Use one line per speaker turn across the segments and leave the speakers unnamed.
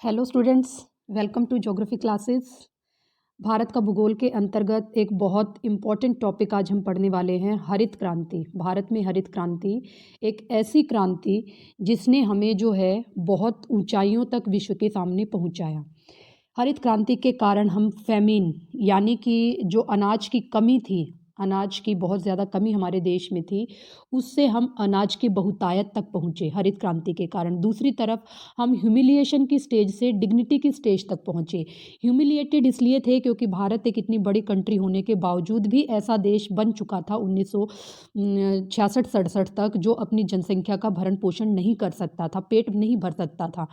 Hello students, welcome to geography classes. Bharat का भूगोल के अंतर्गत एक बहुत इम्पॉर्टेंट टॉपिक आज हम पढ़ने वाले हैं, हरित क्रांति। भारत में हरित क्रांति एक ऐसी क्रांति जिसने हमें जो है बहुत ऊंचाइयों तक विश्व के सामने पहुंचाया। हरित क्रांति के कारण हम फैमिन यानी कि जो अनाज की कमी थी, अनाज की बहुत ज़्यादा कमी हमारे देश में थी, उससे हम अनाज की बहुतायत तक पहुँचे हरित क्रांति के कारण। दूसरी तरफ हम ह्यूमिलिएशन की स्टेज से डिग्निटी की स्टेज तक पहुँचे। ह्यूमिलिएटेड इसलिए थे क्योंकि भारत एक इतनी बड़ी कंट्री होने के बावजूद भी ऐसा देश बन चुका था 1966-67 तक, जो अपनी जनसंख्या का भरण पोषण नहीं कर सकता था, पेट नहीं भर सकता था।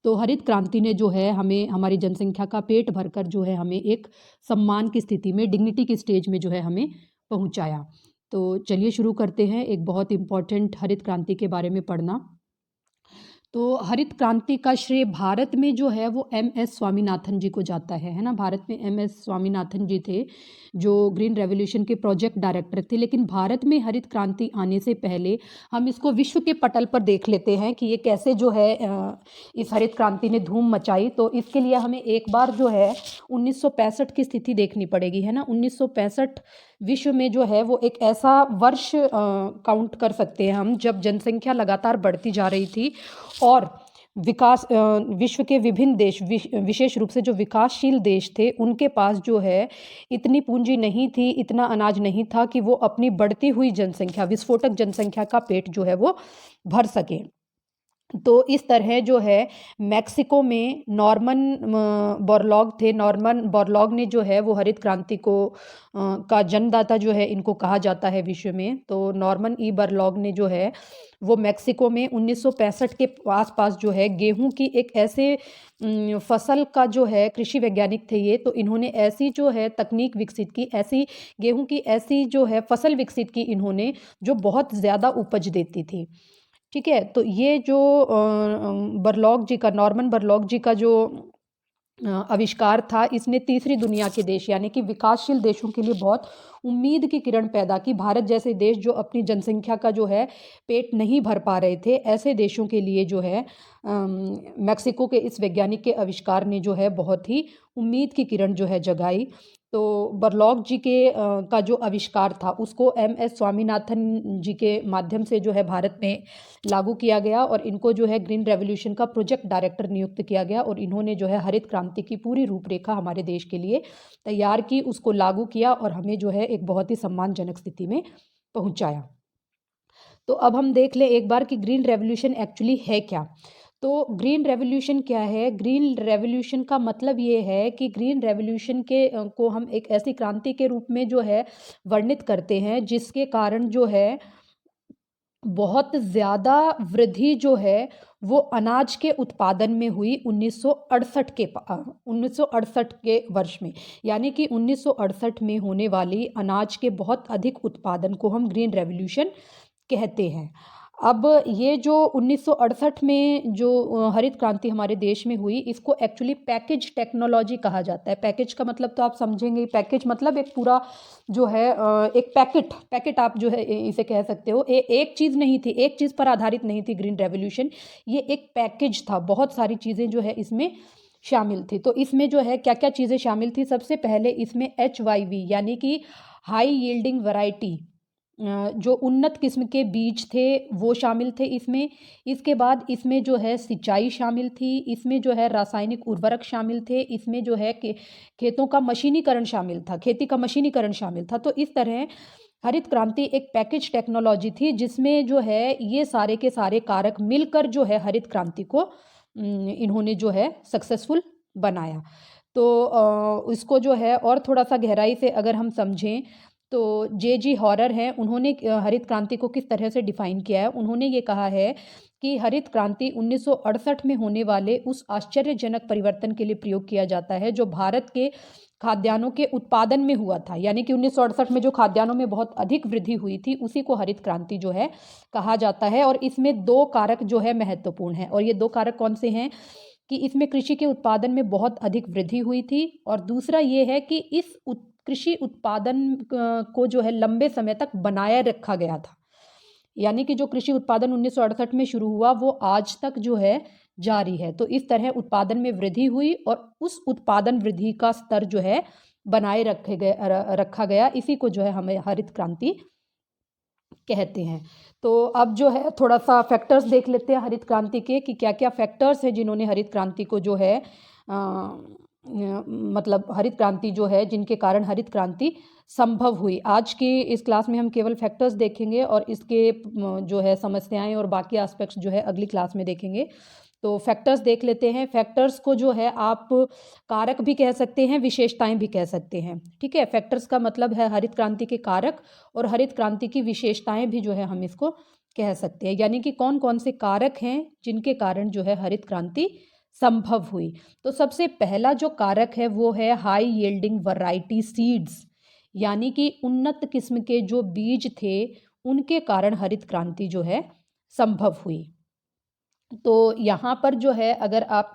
तो हरित क्रांति ने जो है हमें हमारी जनसंख्या का पेट भरकर जो है हमें एक सम्मान की स्थिति में, डिग्निटी की स्टेज में जो है हमें पहुंचाया। तो चलिए शुरू करते हैं एक बहुत इम्पॉर्टेंट हरित क्रांति के बारे में पढ़ना। तो हरित क्रांति का श्रेय भारत में जो है वो एम.एस. स्वामीनाथन जी को जाता है ना। भारत में एम.एस. स्वामीनाथन जी थे जो ग्रीन रेवोल्यूशन के प्रोजेक्ट डायरेक्टर थे। लेकिन भारत में हरित क्रांति आने से पहले हम इसको विश्व के पटल पर देख लेते हैं कि ये कैसे जो है इस हरित क्रांति ने धूम मचाई। तो इसके लिए हमें एक बार जो है 1965 की स्थिति देखनी पड़ेगी, है ना। 1965 विश्व में जो है वो एक ऐसा वर्ष काउंट कर सकते हैं हम जब जनसंख्या लगातार बढ़ती जा रही थी और विकास विश्व के विभिन्न देश, विशेष रूप से जो विकासशील देश थे, उनके पास जो है इतनी पूंजी नहीं थी, इतना अनाज नहीं था कि वो अपनी बढ़ती हुई जनसंख्या, विस्फोटक जनसंख्या का पेट जो है वो भर सके। तो इस तरह जो है मैक्सिको में नॉर्मन बोरलॉग थे। नॉर्मन बोरलॉग ने जो है वो हरित क्रांति को का जन्मदाता जो है इनको कहा जाता है विश्व में। तो नॉर्मन ई बोरलॉग ने जो है वो मैक्सिको में 1965 के आसपास जो है गेहूं की एक ऐसे फसल का जो है, कृषि वैज्ञानिक थे ये, तो इन्होंने ऐसी जो है तकनीक विकसित की, ऐसी गेहूं की ऐसी जो है फसल विकसित की इन्होंने जो बहुत ज़्यादा उपज देती थी। ठीक है, तो ये जो बरलॉग जी का, नॉर्मन बरलॉग जी का जो आविष्कार था, इसने तीसरी दुनिया के देश यानी कि विकासशील देशों के लिए बहुत उम्मीद की किरण पैदा की। भारत जैसे देश जो अपनी जनसंख्या का जो है पेट नहीं भर पा रहे थे, ऐसे देशों के लिए जो है मैक्सिको के इस वैज्ञानिक के आविष्कार ने जो है बहुत ही उम्मीद की किरण जो है जगाई। तो बरलॉग जी के का जो आविष्कार था उसको एम.एस. स्वामीनाथन जी के माध्यम से जो है भारत में लागू किया गया और इनको जो है ग्रीन रेवोल्यूशन का प्रोजेक्ट डायरेक्टर नियुक्त किया गया और इन्होंने जो है हरित क्रांति की पूरी रूपरेखा हमारे देश के लिए तैयार की, उसको लागू किया और हमें जो है एक बहुत ही सम्मानजनक स्थिति में पहुंचाया। तो अब हम देख लें एक बार कि ग्रीन रेवोल्यूशन एक्चुअली है क्या। तो ग्रीन रेवोल्यूशन क्या है? ग्रीन रेवोल्यूशन का मतलब ये है कि ग्रीन रेवोल्यूशन के को हम एक ऐसी क्रांति के रूप में जो है वर्णित करते हैं जिसके कारण जो है बहुत ज़्यादा वृद्धि जो है वो अनाज के उत्पादन में हुई 1968 के वर्ष में। यानी कि 1968 में होने वाली अनाज के बहुत अधिक उत्पादन को हम ग्रीन रेवोल्यूशन कहते हैं। अब ये जो 1968 में जो हरित क्रांति हमारे देश में हुई, इसको एक्चुअली पैकेज टेक्नोलॉजी कहा जाता है। पैकेज का मतलब तो आप समझेंगे, पैकेज मतलब एक पूरा जो है एक पैकेट आप जो है इसे कह सकते हो। एक चीज़ नहीं थी, एक चीज़ पर आधारित नहीं थी ग्रीन रेवोल्यूशन, ये एक पैकेज था। बहुत सारी चीज़ें जो है इसमें शामिल थी। तो इसमें जो है क्या क्या चीज़ें शामिल थी? सबसे पहले इसमें HYV यानी कि हाई यील्डिंग वैरायटी, जो उन्नत किस्म के बीज थे वो शामिल थे इसमें। इसके बाद इसमें जो है सिंचाई शामिल थी, इसमें जो है रासायनिक उर्वरक शामिल थे, इसमें जो है खेतों का मशीनीकरण शामिल था, खेती का मशीनीकरण शामिल था। तो इस तरह हरित क्रांति एक पैकेज टेक्नोलॉजी थी जिसमें जो है ये सारे के सारे कारक मिलकर जो है हरित क्रांति को इन्होंने जो है सक्सेसफुल बनाया। तो इसको जो है और थोड़ा सा गहराई से अगर हम समझें तो J.G. हॉरर हैं, उन्होंने हरित क्रांति को किस तरह से डिफाइन किया है। उन्होंने ये कहा है कि हरित क्रांति 1968 में होने वाले उस आश्चर्यजनक परिवर्तन के लिए प्रयोग किया जाता है जो भारत के खाद्यान्नों के उत्पादन में हुआ था। यानी कि 1968 में जो खाद्यान्नों में बहुत अधिक वृद्धि हुई थी उसी को हरित क्रांति जो है कहा जाता है। और इसमें दो कारक जो है महत्वपूर्ण हैं, और ये दो कारक कौन से हैं कि इसमें कृषि के उत्पादन में बहुत अधिक वृद्धि हुई थी, और दूसरा ये है कि इस कृषि उत्पादन को जो है लंबे समय तक बनाए रखा गया था। यानी कि जो कृषि उत्पादन 1968 में शुरू हुआ वो आज तक जो है जारी है। तो इस तरह उत्पादन में वृद्धि हुई और उस उत्पादन वृद्धि का स्तर जो है बनाए रखा गया। इसी को जो है हमें हरित क्रांति कहते हैं। तो अब जो है थोड़ा सा फैक्टर्स देख लेते हैं हरित क्रांति के, कि क्या क्या फैक्टर्स हैं जिन्होंने हरित क्रांति को जो है मतलब हरित क्रांति जो है, जिनके कारण हरित क्रांति संभव हुई। आज की इस क्लास में हम केवल फैक्टर्स देखेंगे और इसके जो है समस्याएं और बाकी एस्पेक्ट्स जो है अगली क्लास में देखेंगे। तो फैक्टर्स देख लेते हैं। फैक्टर्स को जो है आप कारक भी कह सकते हैं, विशेषताएं भी कह सकते हैं। ठीक है, फैक्टर्स का मतलब है हरित क्रांति के कारक, और हरित क्रांति की विशेषताएं भी जो है हम इसको कह सकते हैं। यानी कि कौन कौन से कारक हैं जिनके कारण जो है हरित क्रांति संभव हुई। तो सबसे पहला जो कारक है वो है हाई यील्डिंग वैरायटी सीड्स, यानी कि उन्नत किस्म के जो बीज थे उनके कारण हरित क्रांति जो है संभव हुई। तो यहाँ पर जो है अगर आप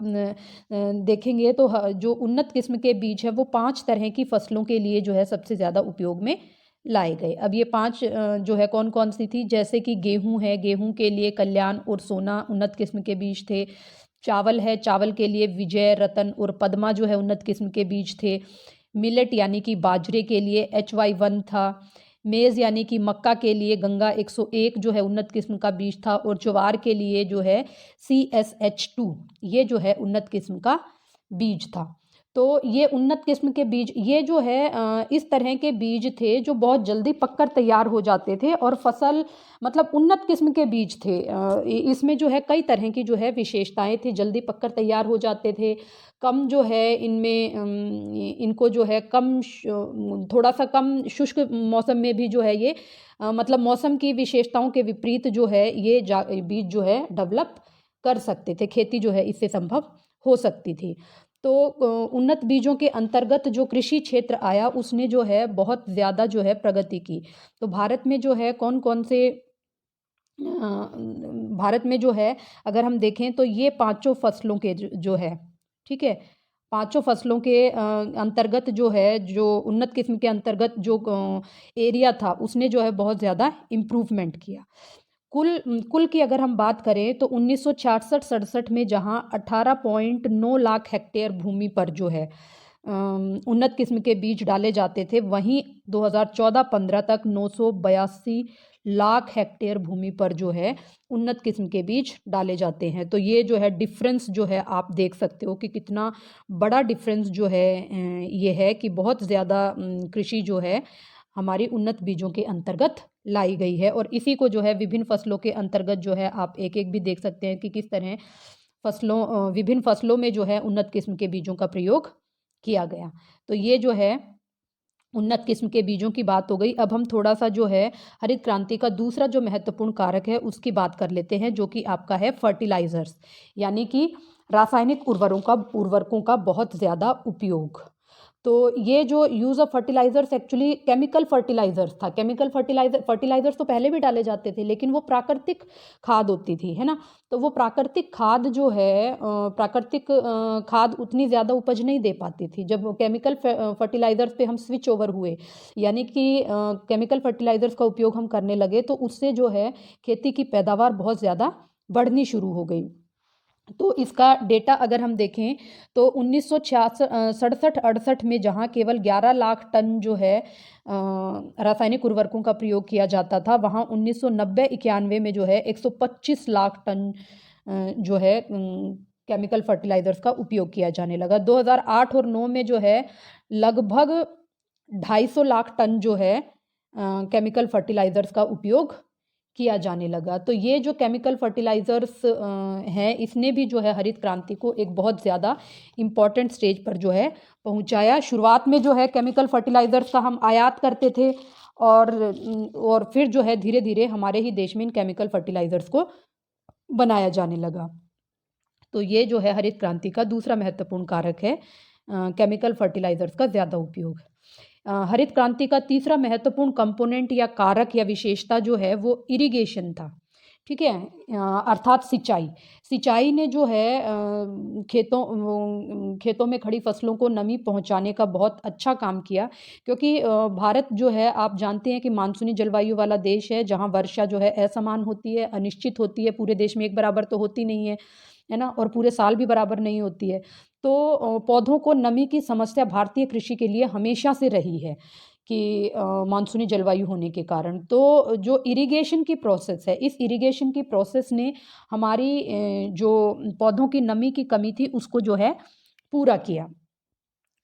देखेंगे तो जो उन्नत किस्म के बीज है वो 5 तरह की फसलों के लिए जो है सबसे ज़्यादा उपयोग में लाए गए। अब ये 5 जो है कौन कौन सी थी, जैसे कि गेहूं है, गेहूं के लिए कल्याण और सोना उन्नत किस्म के बीज थे। चावल है, चावल के लिए विजय, रतन और पद्मा जो है उन्नत किस्म के बीज थे। मिलेट यानी कि बाजरे के लिए HY1 था। मेज़ यानी कि मक्का के लिए गंगा 101 जो है उन्नत किस्म का बीज था, और ज्वार के लिए जो है CSH2 ये जो है उन्नत किस्म का बीज था। तो ये उन्नत किस्म के बीज ये जो है इस तरह के बीज थे जो बहुत जल्दी पककर तैयार हो जाते थे, और फसल मतलब उन्नत किस्म के बीज थे। इसमें जो है कई तरह की जो है विशेषताएं थी, जल्दी पककर तैयार हो जाते थे, कम जो है इनमें इनको जो है थोड़ा सा कम शुष्क मौसम में भी जो है ये मतलब मौसम की विशेषताओं के विपरीत जो है ये बीज जो है डेवलप कर सकते थे, खेती जो है इससे संभव हो सकती थी। तो उन्नत बीजों के अंतर्गत जो कृषि क्षेत्र आया उसने जो है बहुत ज़्यादा जो है प्रगति की। तो भारत में जो है कौन कौन से भारत में जो है अगर हम देखें तो ये पांचों फसलों के जो है, ठीक है, पांचों फसलों के अंतर्गत जो है जो उन्नत किस्म के अंतर्गत जो एरिया था उसने जो है बहुत ज़्यादा इम्प्रूवमेंट किया। कुल की अगर हम बात करें तो 1966-67 में जहां 18.9 लाख हेक्टेयर भूमि पर जो है उन्नत किस्म के बीज डाले जाते थे, वहीं 2014-15 तक 982 लाख हेक्टेयर भूमि पर जो है उन्नत किस्म के बीज डाले जाते हैं। तो ये जो है डिफरेंस जो है आप देख सकते हो कि कितना बड़ा डिफरेंस जो है ये है कि बहुत ज़्यादा कृषि जो है हमारी उन्नत बीजों के अंतर्गत लाई गई है। और इसी को जो है विभिन्न फसलों के अंतर्गत जो है आप एक एक भी देख सकते हैं कि किस तरह विभिन्न फसलों में जो है उन्नत किस्म के बीजों का प्रयोग किया गया। तो ये जो है उन्नत किस्म के बीजों की बात हो गई। अब हम थोड़ा सा जो है हरित क्रांति का दूसरा जो महत्वपूर्ण कारक है उसकी बात कर लेते हैं, जो कि आपका है फर्टिलाइजर्स, यानी कि रासायनिक उर्वरकों का बहुत ज़्यादा उपयोग। तो ये जो use of fertilisers actually chemical fertilisers था। केमिकल फर्टिलाइजर्स तो पहले भी डाले जाते थे, लेकिन वो प्राकृतिक खाद होती थी, है ना। तो वो प्राकृतिक खाद जो है प्राकृतिक खाद उतनी ज़्यादा उपज नहीं दे पाती थी। जब केमिकल फर्टिलाइजर्स पे हम स्विच ओवर हुए, यानी कि केमिकल फर्टिलाइजर्स का उपयोग हम करने लगे, तो उससे जो है खेती की पैदावार बहुत ज़्यादा बढ़नी शुरू हो गई। तो इसका डेटा अगर हम देखें तो 1967-68 में जहां केवल 11 लाख टन जो है रासायनिक उर्वरकों का प्रयोग किया जाता था, वहां 1990-91 में जो है 125 लाख टन जो है केमिकल फर्टिलाइजर्स का उपयोग किया जाने लगा। 2008 और 9 में जो है लगभग 250 लाख टन जो है केमिकल फर्टिलाइजर्स का उपयोग किया जाने लगा। तो ये जो केमिकल फर्टिलाइजर्स हैं इसने भी जो है हरित क्रांति को एक बहुत ज़्यादा इम्पॉर्टेंट स्टेज पर जो है पहुंचाया। शुरुआत में जो है केमिकल फर्टिलाइजर्स का हम आयात करते थे, और फिर जो है धीरे धीरे हमारे ही देश में इन केमिकल फर्टिलाइजर्स को बनाया जाने लगा। तो ये जो है हरित क्रांति का दूसरा महत्वपूर्ण कारक है, केमिकल फर्टिलाइजर्स का ज़्यादा उपयोग। हरित क्रांति का तीसरा महत्वपूर्ण कंपोनेंट या कारक या विशेषता जो है वो इरिगेशन था, ठीक है, अर्थात सिंचाई ने जो है खेतों में खड़ी फसलों को नमी पहुंचाने का बहुत अच्छा काम किया। क्योंकि भारत जो है आप जानते हैं कि मानसूनी जलवायु वाला देश है, जहां वर्षा जो है असमान होती है, अनिश्चित होती है, पूरे देश में एक बराबर तो होती नहीं है। है ना, और पूरे साल भी बराबर नहीं होती है। तो पौधों को नमी की समस्या भारतीय कृषि के लिए हमेशा से रही है कि मानसूनी जलवायु होने के कारण। तो जो इरिगेशन की प्रोसेस है, इस इरिगेशन की प्रोसेस ने हमारी जो पौधों की नमी की कमी थी उसको जो है पूरा किया।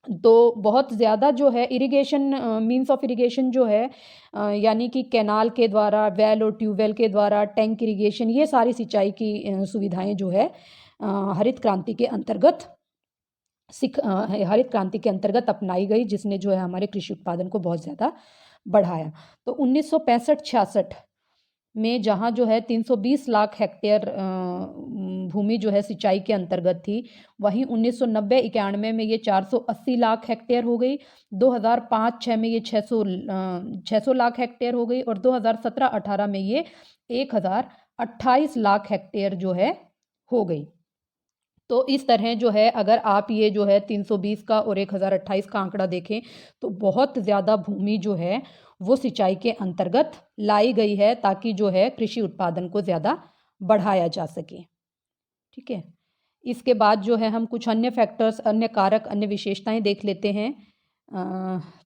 तो बहुत ज़्यादा जो है इरिगेशन, मीन्स ऑफ इरिगेशन जो है, यानी कि कैनाल के द्वारा, वेल और ट्यूबवेल के द्वारा, टैंक इरिगेशन, ये सारी सिंचाई की सुविधाएं जो है हरित क्रांति के अंतर्गत हरित क्रांति के अंतर्गत अपनाई गई, जिसने जो है हमारे कृषि उत्पादन को बहुत ज़्यादा बढ़ाया। तो 1965-66 में जहाँ जो है 320 लाख हेक्टेयर भूमि जो है सिंचाई के अंतर्गत थी, वहीं 1990-91 में ये 480 लाख हेक्टेयर हो गई, 2005-06 में ये 600 लाख हेक्टेयर हो गई, और 2017-18 में ये 1028 लाख हेक्टेयर जो है हो गई। तो इस तरह जो है अगर आप ये जो है 320 का और 1028 का आंकड़ा देखें तो बहुत ज़्यादा भूमि जो है वो सिंचाई के अंतर्गत लाई गई है, ताकि जो है कृषि उत्पादन को ज़्यादा बढ़ाया जा सके। ठीक है, इसके बाद जो है हम कुछ अन्य फैक्टर्स, अन्य कारक, अन्य विशेषताएं देख लेते हैं।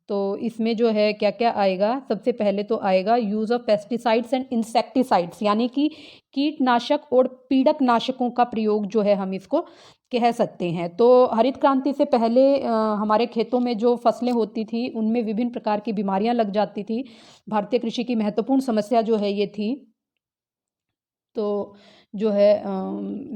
तो इसमें जो है क्या क्या आएगा, सबसे पहले तो आएगा use of pesticides and insecticides, यानी कि कीटनाशक और पीड़कनाशकों का प्रयोग जो है हम इसको कह सकते हैं। तो हरित क्रांति से पहले हमारे खेतों में जो फसलें होती थी उनमें विभिन्न प्रकार की बीमारियां लग जाती थी। भारतीय कृषि की महत्वपूर्ण समस्या जो है ये थी। तो जो है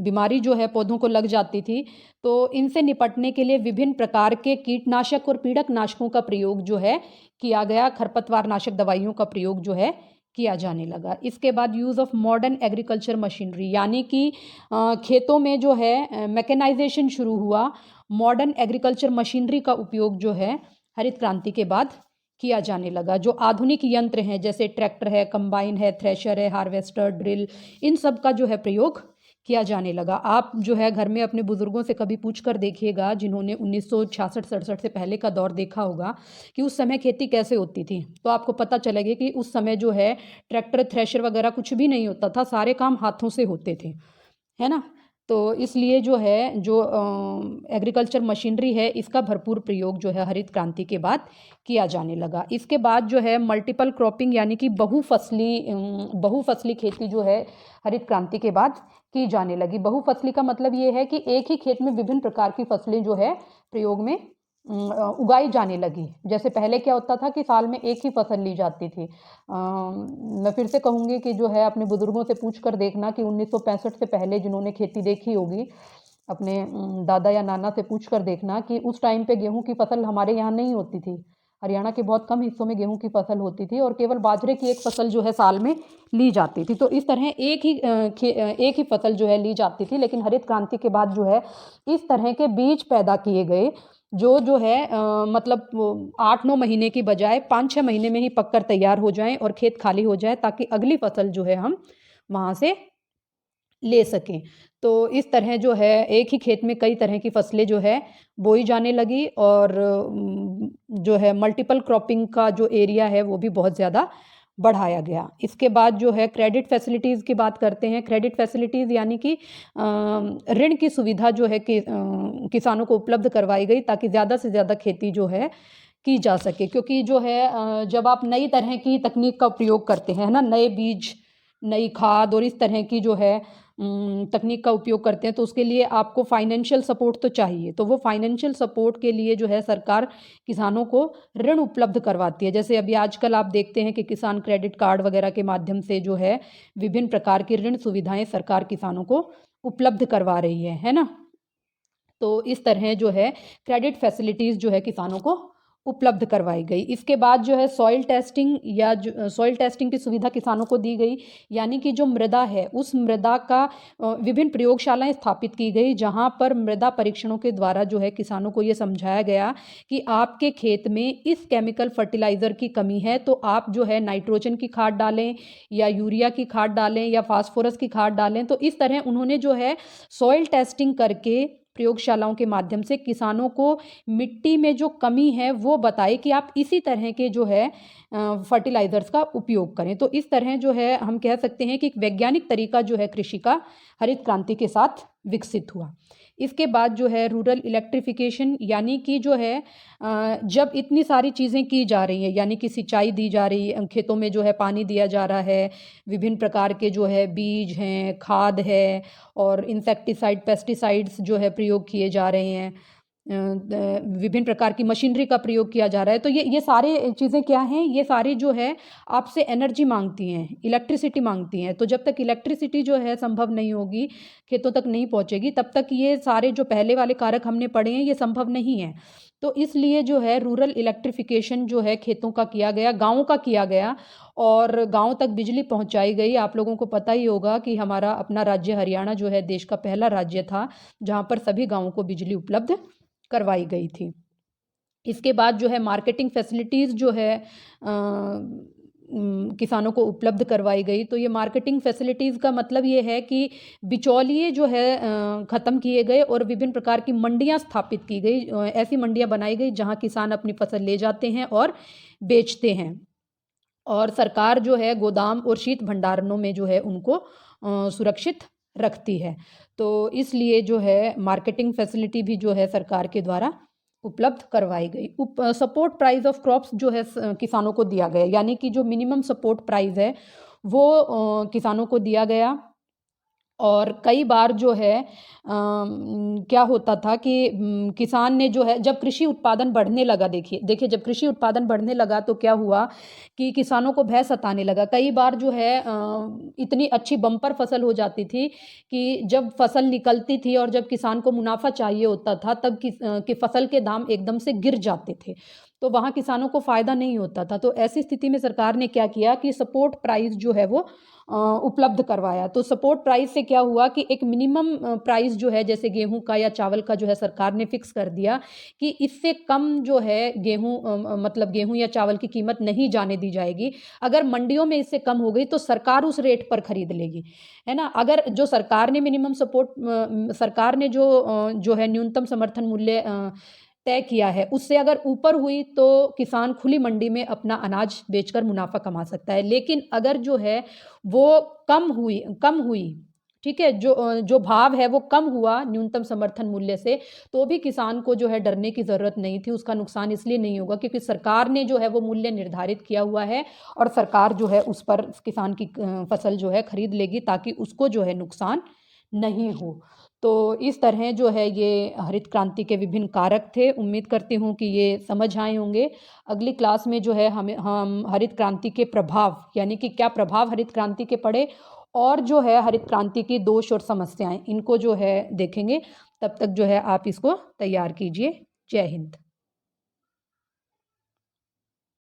बीमारी जो है पौधों को लग जाती थी, तो इनसे निपटने के लिए विभिन्न प्रकार के कीटनाशक और पीड़कनाशकों का प्रयोग जो है किया गया, खरपतवार नाशक दवाइयों का प्रयोग जो है किया जाने लगा। इसके बाद use of modern agriculture machinery, यानी कि खेतों में जो है मैकेनाइजेशन शुरू हुआ। मॉडर्न एग्रीकल्चर मशीनरी का उपयोग जो है हरित क्रांति के बाद किया जाने लगा। जो आधुनिक यंत्र हैं जैसे ट्रैक्टर है, कंबाइन है, थ्रेशर है, हार्वेस्टर, ड्रिल, इन सब का जो है प्रयोग किया जाने लगा। आप जो है घर में अपने बुजुर्गों से कभी पूछ कर देखिएगा, जिन्होंने 1966-67 से पहले का दौर देखा होगा कि उस समय खेती कैसे होती थी, तो आपको पता चलेगा कि उस समय जो है ट्रैक्टर, थ्रेशर वगैरह कुछ भी नहीं होता था, सारे काम हाथों से होते थे, है ना। तो इसलिए जो है जो एग्रीकल्चर मशीनरी है इसका भरपूर प्रयोग जो है हरित क्रांति के बाद किया जाने लगा। इसके बाद जो है मल्टीपल क्रॉपिंग, यानी कि बहुफसली खेती जो है हरित क्रांति के बाद की जाने लगी। बहुफसली का मतलब ये है कि एक ही खेत में विभिन्न प्रकार की फसलें जो है प्रयोग में उगाई जाने लगी। जैसे पहले क्या होता था कि साल में एक ही फसल ली जाती थी। मैं फिर से कहूँगी कि जो है अपने बुजुर्गों से पूछ कर देखना कि 1965 से पहले जिन्होंने खेती देखी होगी, अपने दादा या नाना से पूछ कर देखना कि उस टाइम पे गेहूं की फसल हमारे यहाँ नहीं होती थी। हरियाणा के बहुत कम हिस्सों में गेहूं की फसल होती थी और केवल बाजरे की एक फसल जो है साल में ली जाती थी। तो इस तरह एक ही फसल जो है ली जाती थी। लेकिन हरित क्रांति के बाद जो है इस तरह के बीज पैदा किए गए जो है मतलब 8-9 महीने की बजाय 5-6 महीने में ही पककर तैयार हो जाएं और खेत खाली हो जाए, ताकि अगली फसल जो है हम वहाँ से ले सकें। तो इस तरह जो है एक ही खेत में कई तरह की फसलें जो है बोई जाने लगी, और जो है मल्टीपल क्रॉपिंग का जो एरिया है वो भी बहुत ज़्यादा बढ़ाया गया। इसके बाद जो है क्रेडिट फैसिलिटीज़ की बात करते हैं। क्रेडिट फैसिलिटीज़ यानी कि ऋण की सुविधा जो है कि किसानों को उपलब्ध करवाई गई, ताकि ज़्यादा से ज़्यादा खेती जो है की जा सके। क्योंकि जो है जब आप नई तरह की तकनीक का प्रयोग करते हैं, है ना, नए बीज, नई खाद और इस तरह की जो है तकनीक का उपयोग करते हैं, तो उसके लिए आपको फाइनेंशियल सपोर्ट तो चाहिए। तो वो फाइनेंशियल सपोर्ट के लिए जो है सरकार किसानों को ऋण उपलब्ध करवाती है। जैसे अभी आजकल आप देखते हैं कि किसान क्रेडिट कार्ड वगैरह के माध्यम से जो है विभिन्न प्रकार की ऋण सुविधाएं सरकार किसानों को उपलब्ध करवा रही है ना। तो इस तरह जो है क्रेडिट फैसिलिटीज़ जो है किसानों को उपलब्ध करवाई गई। इसके बाद जो है सॉइल टेस्टिंग की सुविधा किसानों को दी गई, यानी कि जो मृदा है उस मृदा का विभिन्न प्रयोगशालाएं स्थापित की गई, जहां पर मृदा परीक्षणों के द्वारा जो है किसानों को ये समझाया गया कि आपके खेत में इस केमिकल फर्टिलाइज़र की कमी है, तो आप जो है नाइट्रोजन की खाद डालें या यूरिया की खाद डालें या फास्फोरस की खाद डालें। तो इस तरह उन्होंने जो है सॉइल टेस्टिंग करके प्रयोगशालाओं के माध्यम से किसानों को मिट्टी में जो कमी है वो बताए कि आप इसी तरह के जो है फर्टिलाइजर्स का उपयोग करें। तो इस तरह जो है हम कह सकते हैं कि एक वैज्ञानिक तरीका जो है कृषि का हरित क्रांति के साथ विकसित हुआ। इसके बाद जो है रूरल इलेक्ट्रिफिकेशन, यानी कि जो है जब इतनी सारी चीज़ें की जा रही हैं, यानी कि सिंचाई दी जा रही है, खेतों में जो है पानी दिया जा रहा है, विभिन्न प्रकार के जो है बीज हैं, खाद है और इंसेक्टिसाइड पेस्टिसाइड्स जो है प्रयोग किए जा रहे हैं, विभिन्न प्रकार की मशीनरी का प्रयोग किया जा रहा है। तो ये सारे चीज़ें क्या हैं, ये सारी जो है आपसे एनर्जी मांगती हैं, इलेक्ट्रिसिटी मांगती हैं। तो जब तक इलेक्ट्रिसिटी जो है संभव नहीं होगी, खेतों तक नहीं पहुंचेगी, तब तक ये सारे जो पहले वाले कारक हमने पढ़े हैं ये संभव नहीं है। तो इसलिए जो है रूरल इलेक्ट्रिफिकेशन जो है खेतों का किया गया, गाँवों का किया गया और गाँव तक बिजली पहुंचाई गई। आप लोगों को पता ही होगा कि हमारा अपना राज्य हरियाणा जो है देश का पहला राज्य था जहाँ पर सभी गाँवों को बिजली उपलब्ध करवाई गई थी। इसके बाद जो है मार्केटिंग फैसिलिटीज़ जो है किसानों को उपलब्ध करवाई गई। तो ये मार्केटिंग फैसिलिटीज़ का मतलब ये है कि बिचौलिए जो है ख़त्म किए गए और विभिन्न प्रकार की मंडियाँ स्थापित की गई। ऐसी मंडियाँ बनाई गई जहाँ किसान अपनी फसल ले जाते हैं और बेचते हैं और सरकार जो है गोदाम और शीत भंडारणों में जो है उनको सुरक्षित रखती है। तो इसलिए जो है मार्केटिंग फैसिलिटी भी जो है सरकार के द्वारा उपलब्ध करवाई गई। सपोर्ट प्राइस ऑफ क्रॉप्स जो है किसानों को दिया गया, यानी कि जो मिनिमम सपोर्ट प्राइस है वो किसानों को दिया गया। और कई बार जो है क्या होता था कि किसान ने जो है जब कृषि उत्पादन बढ़ने लगा, देखिए देखिए जब कृषि उत्पादन बढ़ने लगा तो क्या हुआ कि किसानों को भय सताने लगा। कई बार जो है इतनी अच्छी बम्पर फसल हो जाती थी कि जब फसल निकलती थी और जब किसान को मुनाफा चाहिए होता था तब कि फसल के दाम एकदम से गिर जाते थे, तो वहाँ किसानों को फ़ायदा नहीं होता था। तो ऐसी स्थिति में सरकार ने क्या किया कि सपोर्ट प्राइस जो है वो उपलब्ध करवाया। तो सपोर्ट प्राइस से क्या हुआ कि एक मिनिमम प्राइस जो है जैसे गेहूं का या चावल का जो है सरकार ने फिक्स कर दिया कि इससे कम जो है मतलब गेहूं या चावल की कीमत नहीं जाने दी जाएगी। अगर मंडियों में इससे कम हो गई तो सरकार उस रेट पर खरीद लेगी, है ना। अगर जो सरकार ने मिनिमम सपोर्ट सरकार ने जो है न्यूनतम समर्थन मूल्य तय किया है उससे अगर ऊपर हुई तो किसान खुली मंडी में अपना अनाज बेचकर मुनाफा कमा सकता है। लेकिन अगर जो है वो कम हुई, ठीक है, जो भाव है वो कम हुआ न्यूनतम समर्थन मूल्य से, तो भी किसान को जो है डरने की ज़रूरत नहीं थी। उसका नुकसान इसलिए नहीं होगा क्योंकि सरकार ने जो है वो मूल्य निर्धारित किया हुआ है और सरकार जो है उस पर किसान की फसल जो है खरीद लेगी ताकि उसको जो है नुकसान नहीं हो। तो इस तरह जो है ये हरित क्रांति के विभिन्न कारक थे। उम्मीद करती हूँ कि ये समझ आए होंगे। अगली क्लास में जो है हम हरित क्रांति के प्रभाव, यानी कि क्या प्रभाव हरित क्रांति के पड़े और जो है हरित क्रांति की दोष और समस्याएं, इनको जो है देखेंगे। तब तक जो है आप इसको तैयार कीजिए। जय हिंद।